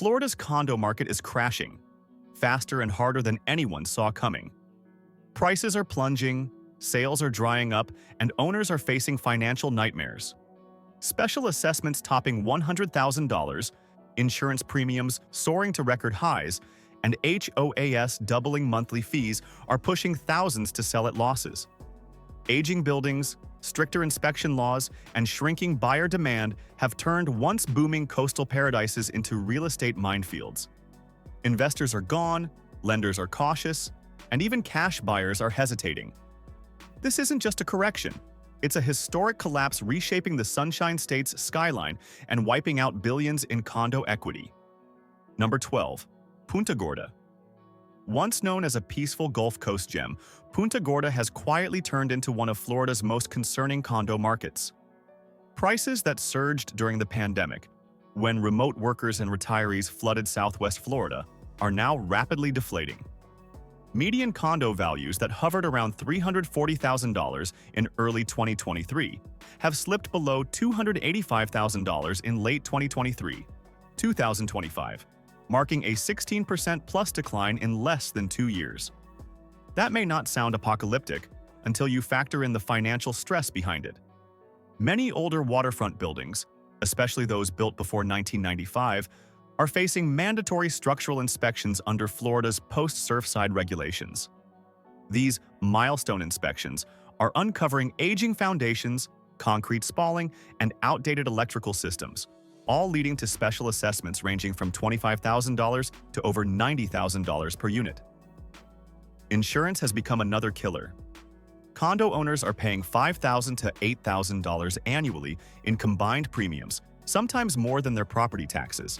Florida's condo market is crashing, faster and harder than anyone saw coming. Prices are plunging, sales are drying up, and owners are facing financial nightmares. Special assessments topping $100,000, insurance premiums soaring to record highs, and HOAS doubling monthly fees are pushing thousands to sell at losses. Aging buildings, stricter inspection laws, and shrinking buyer demand have turned once booming coastal paradises into real estate minefields. Investors are gone, lenders are cautious, and even cash buyers are hesitating. This isn't just a correction. It's a historic collapse reshaping the Sunshine State's skyline and wiping out billions in condo equity. Number 12. Punta Gorda. Once known as a peaceful Gulf Coast gem, Punta Gorda has quietly turned into one of Florida's most concerning condo markets. Prices that surged during the pandemic, when remote workers and retirees flooded Southwest Florida, are now rapidly deflating. Median condo values that hovered around $340,000 in early 2023 have slipped below $285,000 in late 2025, marking a 16% plus decline in less than 2 years. That may not sound apocalyptic until you factor in the financial stress behind it. Many older waterfront buildings, especially those built before 1995, are facing mandatory structural inspections under Florida's post-Surfside regulations. These milestone inspections are uncovering aging foundations, concrete spalling, and outdated electrical systems, all leading to special assessments ranging from $25,000 to over $90,000 per unit. Insurance has become another killer. Condo owners are paying $5,000 to $8,000 annually in combined premiums, sometimes more than their property taxes.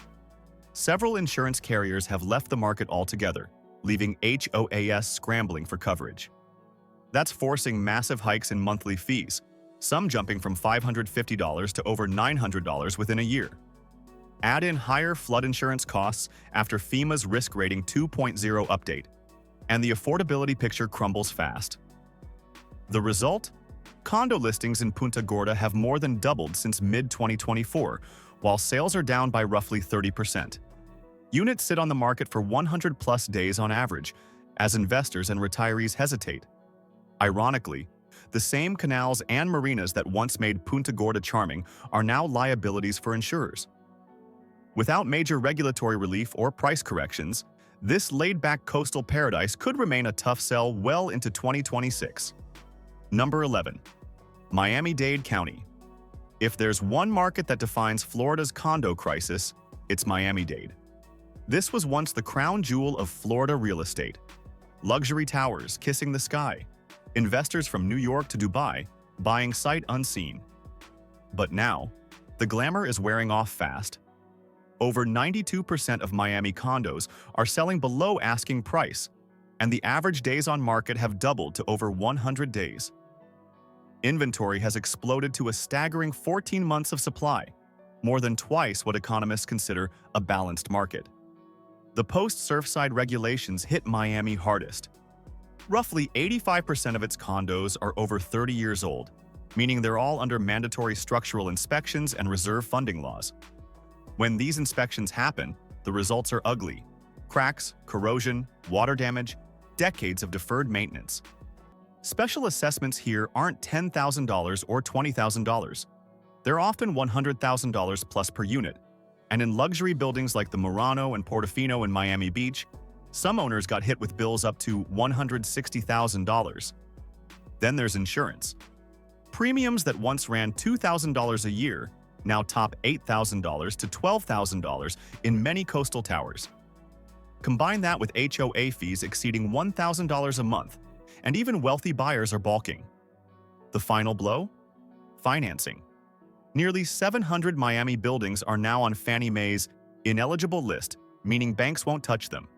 Several insurance carriers have left the market altogether, leaving HOAS scrambling for coverage. That's forcing massive hikes in monthly fees, some jumping from $550 to over $900 within a year. Add in higher flood insurance costs after FEMA's Risk Rating 2.0 update, and the affordability picture crumbles fast. The result? Condo listings in Punta Gorda have more than doubled since mid-2024, while sales are down by roughly 30%. Units sit on the market for 100-plus days on average, as investors and retirees hesitate. Ironically, the same canals and marinas that once made Punta Gorda charming are now liabilities for insurers. Without major regulatory relief or price corrections, this laid-back coastal paradise could remain a tough sell well into 2026. Number 11. Miami-Dade County. If there's one market that defines Florida's condo crisis, it's Miami-Dade. This was once the crown jewel of Florida real estate. Luxury towers kissing the sky, investors from New York to Dubai buying sight unseen. But now, the glamour is wearing off fast. Over 92% of Miami condos are selling below asking price, and the average days on market have doubled to over 100 days. Inventory has exploded to a staggering 14 months of supply, more than twice what economists consider a balanced market. The post-Surfside regulations hit Miami hardest. Roughly 85% of its condos are over 30 years old, meaning they're all under mandatory structural inspections and reserve funding laws. When these inspections happen, the results are ugly: cracks, corrosion, water damage, decades of deferred maintenance. Special assessments here aren't $10,000 or $20,000. They're often $100,000 plus per unit. And in luxury buildings like the Murano and Portofino in Miami Beach, some owners got hit with bills up to $160,000. Then there's insurance. Premiums that once ran $2,000 a year now top $8,000 to $12,000 in many coastal towers. Combine that with HOA fees exceeding $1,000 a month, and even wealthy buyers are balking. The final blow? Financing. Nearly 700 Miami buildings are now on Fannie Mae's ineligible list, meaning banks won't touch them.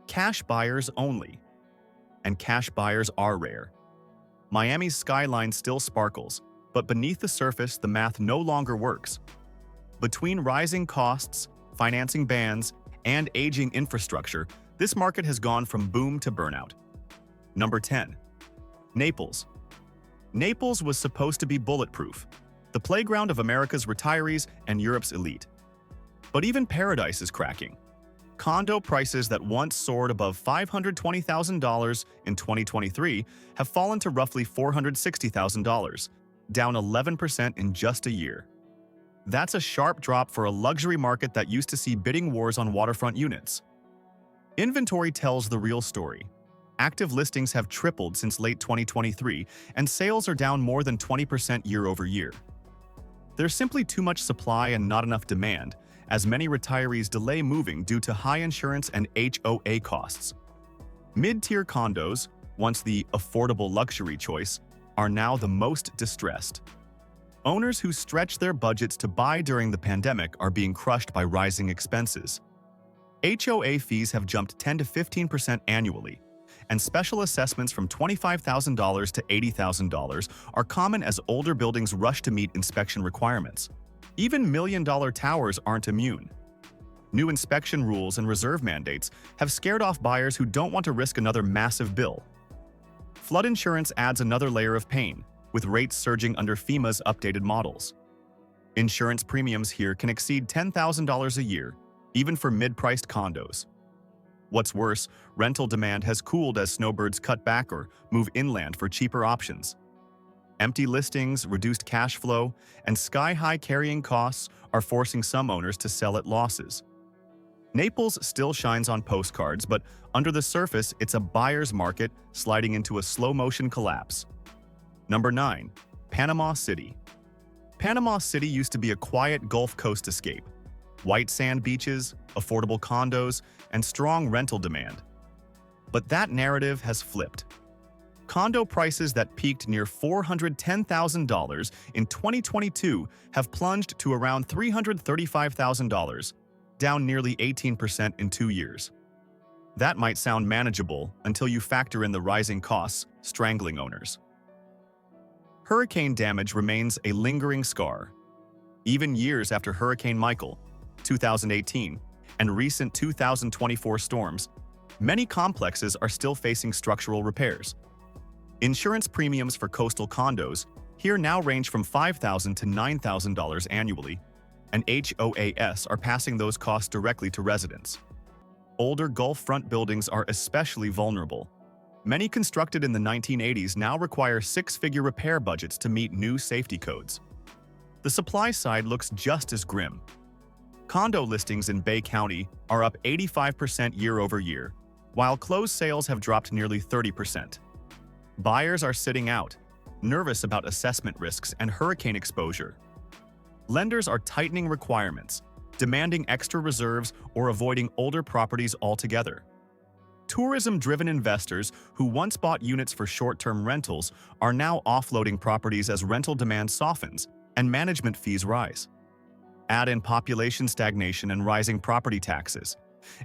Cash buyers only. And cash buyers are rare. Miami's skyline still sparkles, but beneath the surface, the math no longer works. Between rising costs, financing bans, and aging infrastructure, this market has gone from boom to burnout. Number 10. Naples. Naples was supposed to be bulletproof, the playground of America's retirees and Europe's elite. But even paradise is cracking. Condo prices that once soared above $520,000 in 2023 have fallen to roughly $460,000, down 11% in just a year. That's a sharp drop for a luxury market that used to see bidding wars on waterfront units. Inventory tells the real story. Active listings have tripled since late 2023, and sales are down more than 20% year over year. There's simply too much supply and not enough demand, as many retirees delay moving due to high insurance and HOA costs. Mid-tier condos, once the affordable luxury choice, are now the most distressed. Owners who stretched their budgets to buy during the pandemic are being crushed by rising expenses. HOA fees have jumped 10 to 15% annually, and special assessments from $25,000 to $80,000 are common as older buildings rush to meet inspection requirements. Even million-dollar towers aren't immune. New inspection rules and reserve mandates have scared off buyers who don't want to risk another massive bill. Flood insurance adds another layer of pain, with rates surging under FEMA's updated models. Insurance premiums here can exceed $10,000 a year, even for mid-priced condos. What's worse, rental demand has cooled as snowbirds cut back or move inland for cheaper options. Empty listings, reduced cash flow, and sky-high carrying costs are forcing some owners to sell at losses. Naples still shines on postcards, but under the surface, it's a buyer's market sliding into a slow-motion collapse. Number 9. Panama City. Panama City used to be a quiet Gulf Coast escape. White sand beaches, affordable condos, and strong rental demand. But that narrative has flipped. Condo prices that peaked near $410,000 in 2022 have plunged to around $335,000, down nearly 18% in 2 years. That might sound manageable until you factor in the rising costs strangling owners. Hurricane damage remains a lingering scar. Even years after Hurricane Michael, 2018, and recent 2024 storms, many complexes are still facing structural repairs. Insurance premiums for coastal condos here now range from $5,000 to $9,000 annually, and HOAs are passing those costs directly to residents. Older Gulf front buildings are especially vulnerable. Many constructed in the 1980s now require six-figure repair budgets to meet new safety codes. The supply side looks just as grim. Condo listings in Bay County are up 85% year over year, while closed sales have dropped nearly 30%. Buyers are sitting out, nervous about assessment risks and hurricane exposure. Lenders are tightening requirements, demanding extra reserves or avoiding older properties altogether. Tourism-driven investors who once bought units for short-term rentals are now offloading properties as rental demand softens and management fees rise. Add in population stagnation and rising property taxes,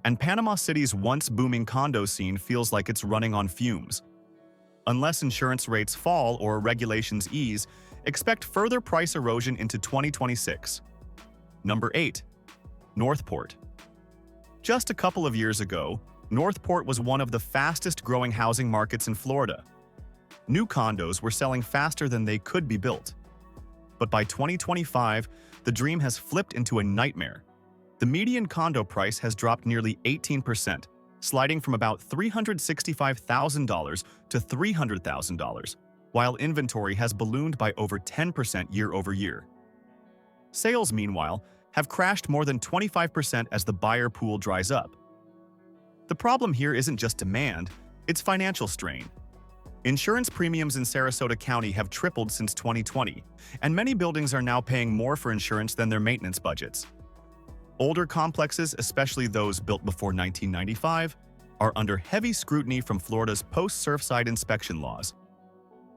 and Panama City's once booming condo scene feels like it's running on fumes. Unless insurance rates fall or regulations ease, expect further price erosion into 2026. Number 8. Northport. Just a couple of years ago, Northport was one of the fastest-growing housing markets in Florida. New condos were selling faster than they could be built. But by 2025, the dream has flipped into a nightmare. The median condo price has dropped nearly 18%, sliding from about $365,000 to $300,000, while inventory has ballooned by over 10% year over year. Sales, meanwhile, have crashed more than 25% as the buyer pool dries up. The problem here isn't just demand, it's financial strain. Insurance premiums in Sarasota County have tripled since 2020, and many buildings are now paying more for insurance than their maintenance budgets. Older complexes, especially those built before 1995, are under heavy scrutiny from Florida's post-Surfside inspection laws.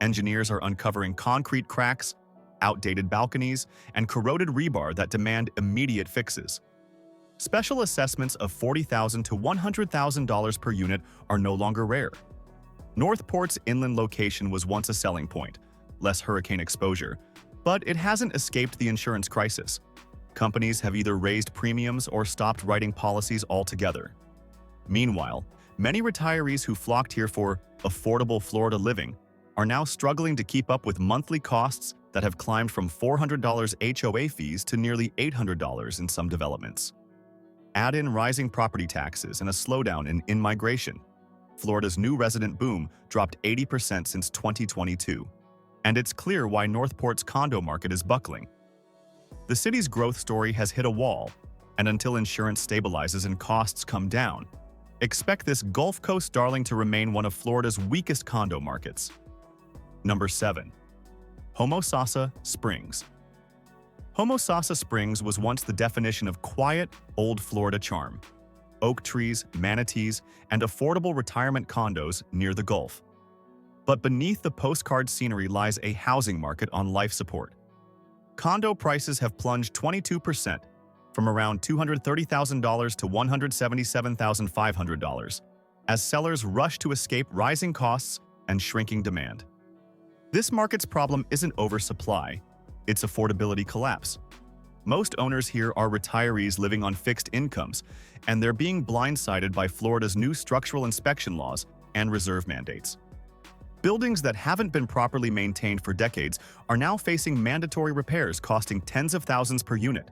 Engineers are uncovering concrete cracks, outdated balconies, and corroded rebar that demand immediate fixes. Special assessments of $40,000 to $100,000 per unit are no longer rare. Northport's inland location was once a selling point, less hurricane exposure, but it hasn't escaped the insurance crisis. Companies have either raised premiums or stopped writing policies altogether. Meanwhile, many retirees who flocked here for affordable Florida living are now struggling to keep up with monthly costs that have climbed from $400 HOA fees to nearly $800 in some developments. Add in rising property taxes and a slowdown in in-migration. Florida's new resident boom dropped 80% since 2022, and it's clear why Northport's condo market is buckling. The city's growth story has hit a wall, and until insurance stabilizes and costs come down, expect this Gulf Coast darling to remain one of Florida's weakest condo markets. Number 7. Homosassa Springs. Homosassa Springs was once the definition of quiet, old Florida charm. Oak trees, manatees, and affordable retirement condos near the Gulf. But beneath the postcard scenery lies a housing market on life support. Condo prices have plunged 22%, from around $230,000 to $177,500, as sellers rush to escape rising costs and shrinking demand. This market's problem isn't oversupply, it's affordability collapse. Most owners here are retirees living on fixed incomes, and they're being blindsided by Florida's new structural inspection laws and reserve mandates. Buildings that haven't been properly maintained for decades are now facing mandatory repairs costing tens of thousands per unit.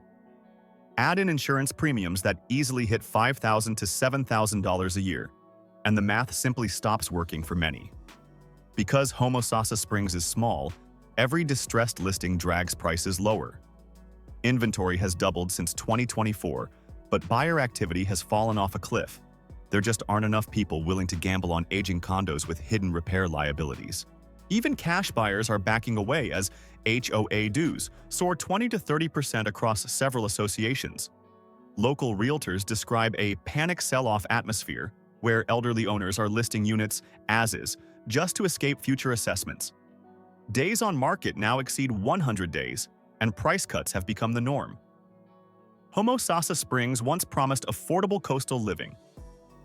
Add in insurance premiums that easily hit $5,000 to $7,000 a year, and the math simply stops working for many. Because Homosassa Springs is small, every distressed listing drags prices lower. Inventory has doubled since 2024, but buyer activity has fallen off a cliff. There just aren't enough people willing to gamble on aging condos with hidden repair liabilities. Even cash buyers are backing away as HOA dues soar 20 to 30% across several associations. Local realtors describe a panic sell-off atmosphere where elderly owners are listing units as is just to escape future assessments. Days on market now exceed 100 days, and price cuts have become the norm. Homosassa Springs once promised affordable coastal living.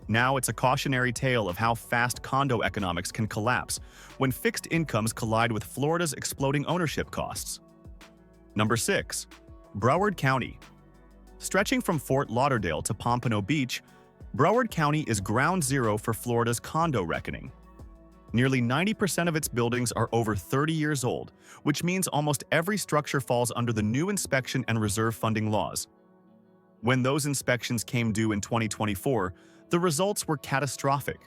Now it's a cautionary tale of how fast condo economics can collapse when fixed incomes collide with Florida's exploding ownership costs. Number 6. Broward County. Stretching from Fort Lauderdale to Pompano Beach, Broward County is ground zero for Florida's condo reckoning. Nearly 90% of its buildings are over 30 years old, which means almost every structure falls under the new inspection and reserve funding laws. When those inspections came due in 2024, the results were catastrophic.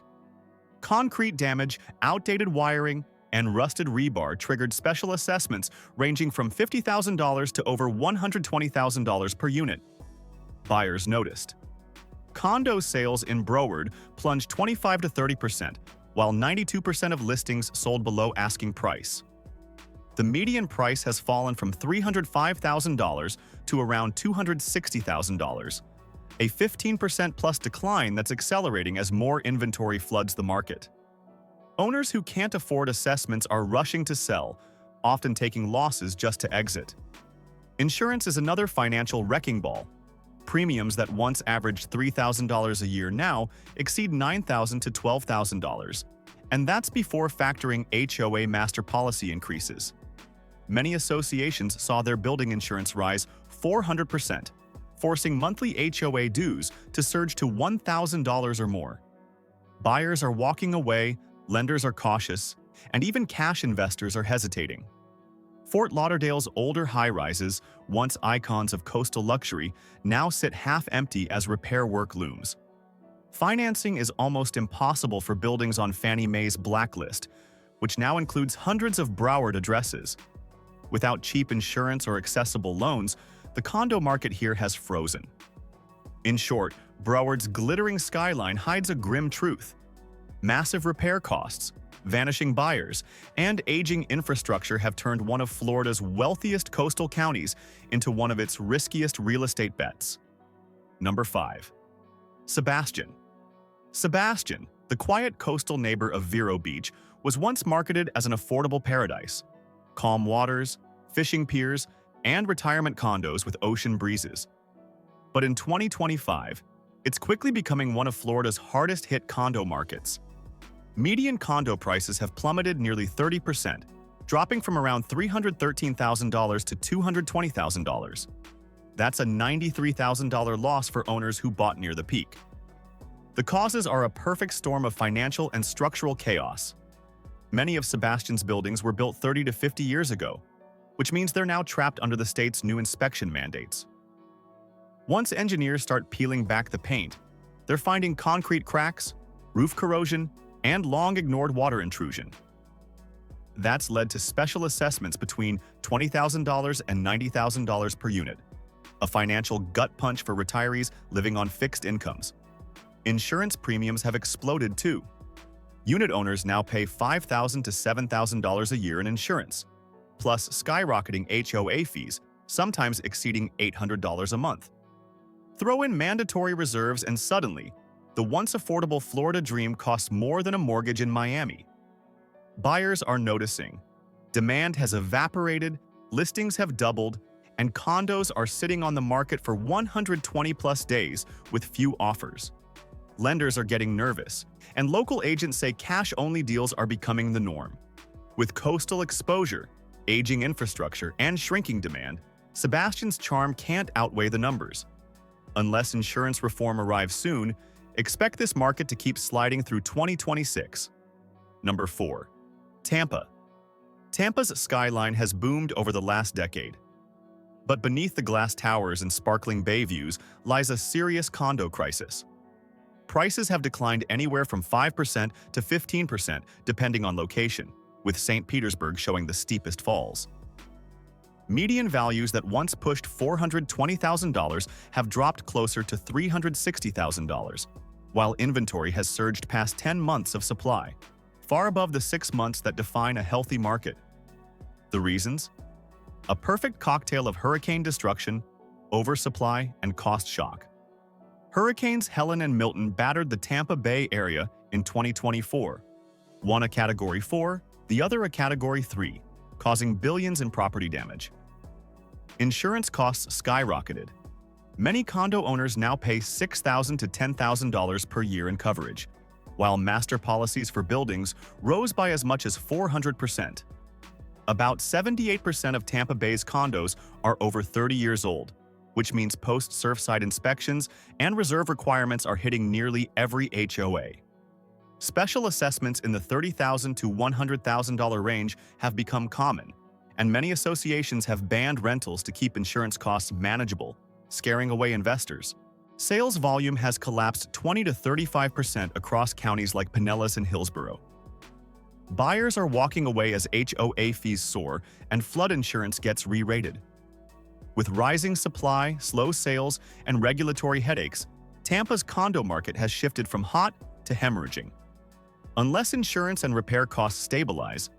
Concrete damage, outdated wiring, and rusted rebar triggered special assessments ranging from $50,000 to over $120,000 per unit. Buyers noticed. Condo sales in Broward plunged 25 to 30%, while 92% of listings sold below asking price. The median price has fallen from $305,000 to around $260,000, a 15% plus decline that's accelerating as more inventory floods the market. Owners who can't afford assessments are rushing to sell, often taking losses just to exit. Insurance is another financial wrecking ball. Premiums that once averaged $3,000 a year now exceed $9,000 to $12,000, and that's before factoring HOA master policy increases. Many associations saw their building insurance rise 400%, forcing monthly HOA dues to surge to $1,000 or more. Buyers are walking away, lenders are cautious, and even cash investors are hesitating. Fort Lauderdale's older high-rises, once icons of coastal luxury, now sit half-empty as repair work looms. Financing is almost impossible for buildings on Fannie Mae's blacklist, which now includes hundreds of Broward addresses. Without cheap insurance or accessible loans, the condo market here has frozen. In short, Broward's glittering skyline hides a grim truth. Massive repair costs, vanishing buyers, and aging infrastructure have turned one of Florida's wealthiest coastal counties into one of its riskiest real estate bets. Number 5. Sebastian. Sebastian, the quiet coastal neighbor of Vero Beach, was once marketed as an affordable paradise. Calm waters, fishing piers, and retirement condos with ocean breezes. But in 2025, it's quickly becoming one of Florida's hardest-hit condo markets. Median condo prices have plummeted nearly 30%, dropping from around $313,000 to $220,000. That's a $93,000 loss for owners who bought near the peak. The causes are a perfect storm of financial and structural chaos. Many of Sebastian's buildings were built 30 to 50 years ago. which means they're now trapped under the state's new inspection mandates. Once engineers start peeling back the paint, they're finding concrete cracks, roof corrosion, and long-ignored water intrusion. That's led to special assessments between $20,000 and $90,000 per unit, a financial gut punch for retirees living on fixed incomes. Insurance premiums have exploded too. Unit owners now pay $5,000 to $7,000 a year in insurance, plus skyrocketing HOA fees, sometimes exceeding $800 a month. Throw in mandatory reserves and suddenly, the once affordable Florida dream costs more than a mortgage in Miami. Buyers are noticing. Demand has evaporated, listings have doubled, and condos are sitting on the market for 120-plus days with few offers. Lenders are getting nervous, and local agents say cash-only deals are becoming the norm. With coastal exposure, aging infrastructure, and shrinking demand, Sebastian's charm can't outweigh the numbers. Unless insurance reform arrives soon, expect this market to keep sliding through 2026. Number 4. Tampa. Tampa's skyline has boomed over the last decade. But beneath the glass towers and sparkling bay views lies a serious condo crisis. Prices have declined anywhere from 5% to 15% depending on location, with St. Petersburg showing the steepest falls. Median values that once pushed $420,000 have dropped closer to $360,000, while inventory has surged past 10 months of supply, far above the 6 months that define a healthy market. The reasons? A perfect cocktail of hurricane destruction, oversupply, and cost shock. Hurricanes Helen and Milton battered the Tampa Bay area in 2024, one a Category 4, the other a Category 3, causing billions in property damage. Insurance costs skyrocketed. Many condo owners now pay $6,000 to $10,000 per year in coverage, while master policies for buildings rose by as much as 400%. About 78% of Tampa Bay's condos are over 30 years old, which means post-Surfside inspections and reserve requirements are hitting nearly every HOA. Special assessments in the $30,000 to $100,000 range have become common, and many associations have banned rentals to keep insurance costs manageable, scaring away investors. Sales volume has collapsed 20 to 35% across counties like Pinellas and Hillsborough. Buyers are walking away as HOA fees soar and flood insurance gets re-rated. With rising supply, slow sales, and regulatory headaches, Tampa's condo market has shifted from hot to hemorrhaging. Unless insurance and repair costs stabilize,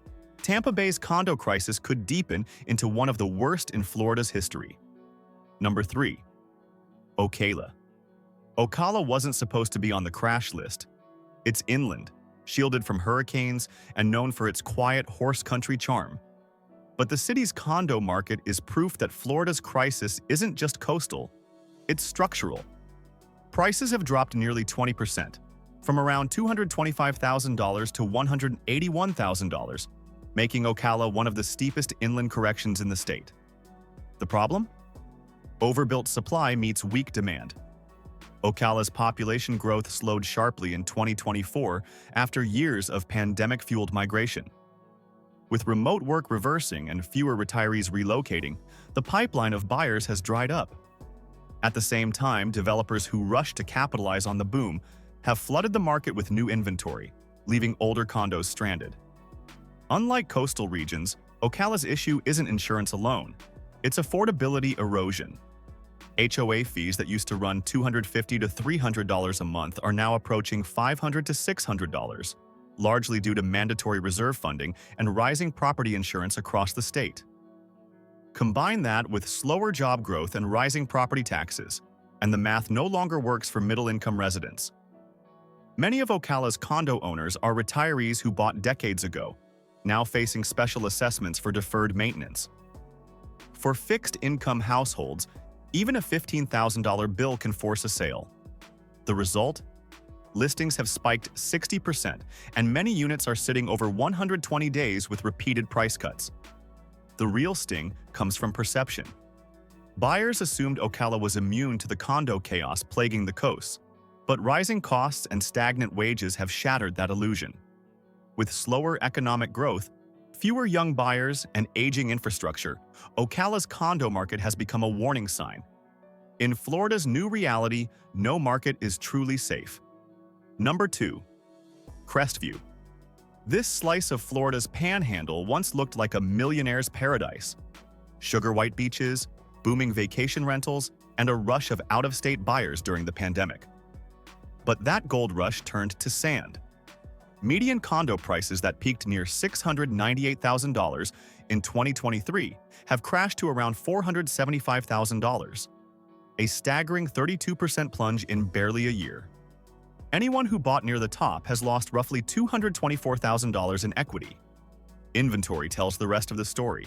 Tampa Bay's condo crisis could deepen into one of the worst in Florida's history. Number 3. Ocala. Ocala wasn't supposed to be on the crash list. It's inland, shielded from hurricanes, and known for its quiet horse country charm. But the city's condo market is proof that Florida's crisis isn't just coastal, it's structural. Prices have dropped nearly 20%, from around $225,000 to $181,000, making Ocala one of the steepest inland corrections in the state. The problem? Overbuilt supply meets weak demand. Ocala's population growth slowed sharply in 2024 after years of pandemic-fueled migration. With remote work reversing and fewer retirees relocating, the pipeline of buyers has dried up. At the same time, developers who rushed to capitalize on the boom have flooded the market with new inventory, leaving older condos stranded. Unlike coastal regions, Ocala's issue isn't insurance alone. It's affordability erosion. HOA fees that used to run $250 to $300 a month are now approaching $500 to $600, largely due to mandatory reserve funding and rising property insurance across the state. Combine that with slower job growth and rising property taxes, and the math no longer works for middle-income residents. Many of Ocala's condo owners are retirees who bought decades ago, now facing special assessments for deferred maintenance. For fixed-income households, even a $15,000 bill can force a sale. The result? Listings have spiked 60%, and many units are sitting over 120 days with repeated price cuts. The real sting comes from perception. Buyers assumed Ocala was immune to the condo chaos plaguing the coast, but rising costs and stagnant wages have shattered that illusion. With slower economic growth, fewer young buyers and aging infrastructure, Ocala's condo market has become a warning sign. In Florida's new reality, no market is truly safe. Number 2. Crestview. This slice of Florida's panhandle once looked like a millionaire's paradise. Sugar-white beaches, booming vacation rentals, and a rush of out-of-state buyers during the pandemic. But that gold rush turned to sand. Median condo prices that peaked near $698,000 in 2023 have crashed to around $475,000, a staggering 32% plunge in barely a year. Anyone who bought near the top has lost roughly $224,000 in equity. Inventory tells the rest of the story.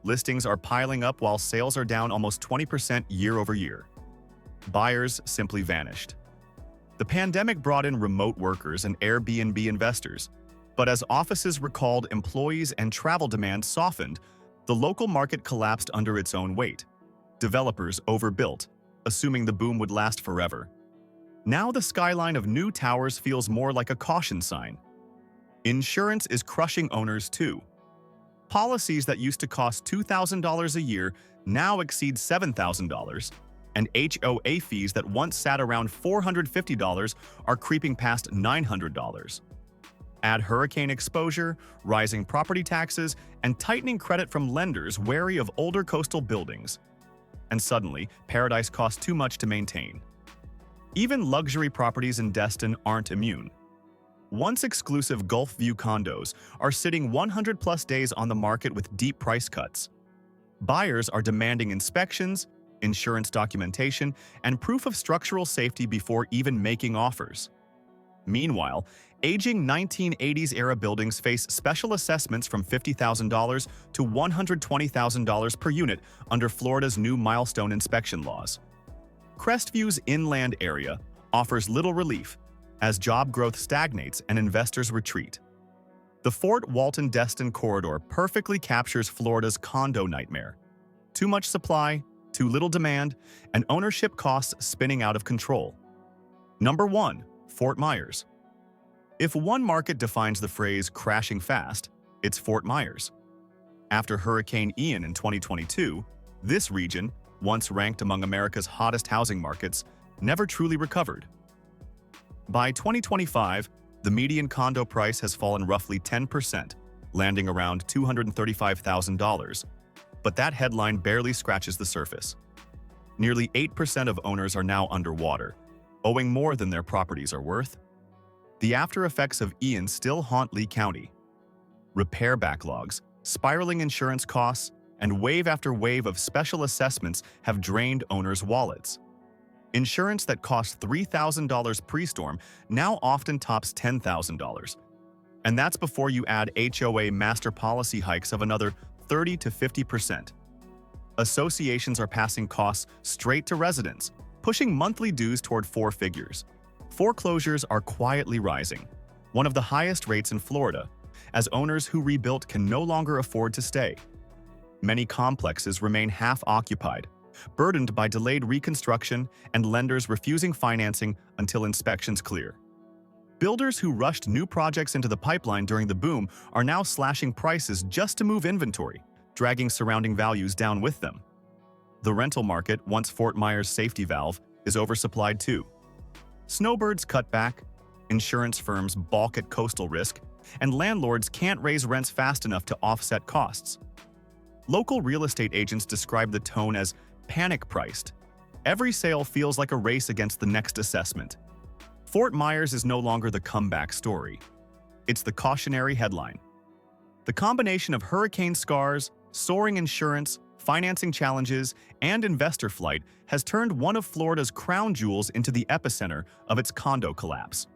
Listings are piling up while sales are down almost 20% year over year. Buyers simply vanished. The pandemic brought in remote workers and Airbnb investors, but as offices recalled employees and travel demand softened, the local market collapsed under its own weight. Developers overbuilt, assuming the boom would last forever. Now the skyline of new towers feels more like a caution sign. Insurance is crushing owners too. Policies that used to cost $2,000 a year now exceed $7,000, and HOA fees that once sat around $450 are creeping past $900. Add hurricane exposure, rising property taxes, and tightening credit from lenders wary of older coastal buildings. And suddenly, paradise costs too much to maintain. Even luxury properties in Destin aren't immune. Once exclusive Gulf View condos are sitting 100-plus days on the market with deep price cuts. Buyers are demanding inspections, insurance documentation, and proof of structural safety before even making offers. Meanwhile, aging 1980s-era buildings face special assessments from $50,000 to $120,000 per unit under Florida's new milestone inspection laws. Crestview's inland area offers little relief as job growth stagnates and investors retreat. The Fort Walton-Destin corridor perfectly captures Florida's condo nightmare. Too much supply, too little demand, and ownership costs spinning out of control. Number 1. Fort Myers. If one market defines the phrase crashing fast, it's Fort Myers. After Hurricane Ian in 2022, this region, once ranked among America's hottest housing markets, never truly recovered. By 2025, the median condo price has fallen roughly 10%, landing around $235,000. But that headline barely scratches the surface. Nearly 8% of owners are now underwater, owing more than their properties are worth. The after effects of Ian still haunt Lee County. Repair backlogs, spiraling insurance costs, and wave after wave of special assessments have drained owners' wallets. Insurance that cost $3,000 pre-storm now often tops $10,000. And that's before you add HOA master policy hikes of another 30 to 50%. Associations are passing costs straight to residents, pushing monthly dues toward 4 figures. Foreclosures are quietly rising, one of the highest rates in Florida, as owners who rebuilt can no longer afford to stay. Many complexes remain half-occupied, burdened by delayed reconstruction and lenders refusing financing until inspections clear. Builders who rushed new projects into the pipeline during the boom are now slashing prices just to move inventory, dragging surrounding values down with them. The rental market, once Fort Myers' safety valve, is oversupplied too. Snowbirds cut back, insurance firms balk at coastal risk, and landlords can't raise rents fast enough to offset costs. Local real estate agents describe the tone as panic-priced. Every sale feels like a race against the next assessment. Fort Myers is no longer the comeback story. It's the cautionary headline. The combination of hurricane scars, soaring insurance, financing challenges, and investor flight has turned one of Florida's crown jewels into the epicenter of its condo collapse.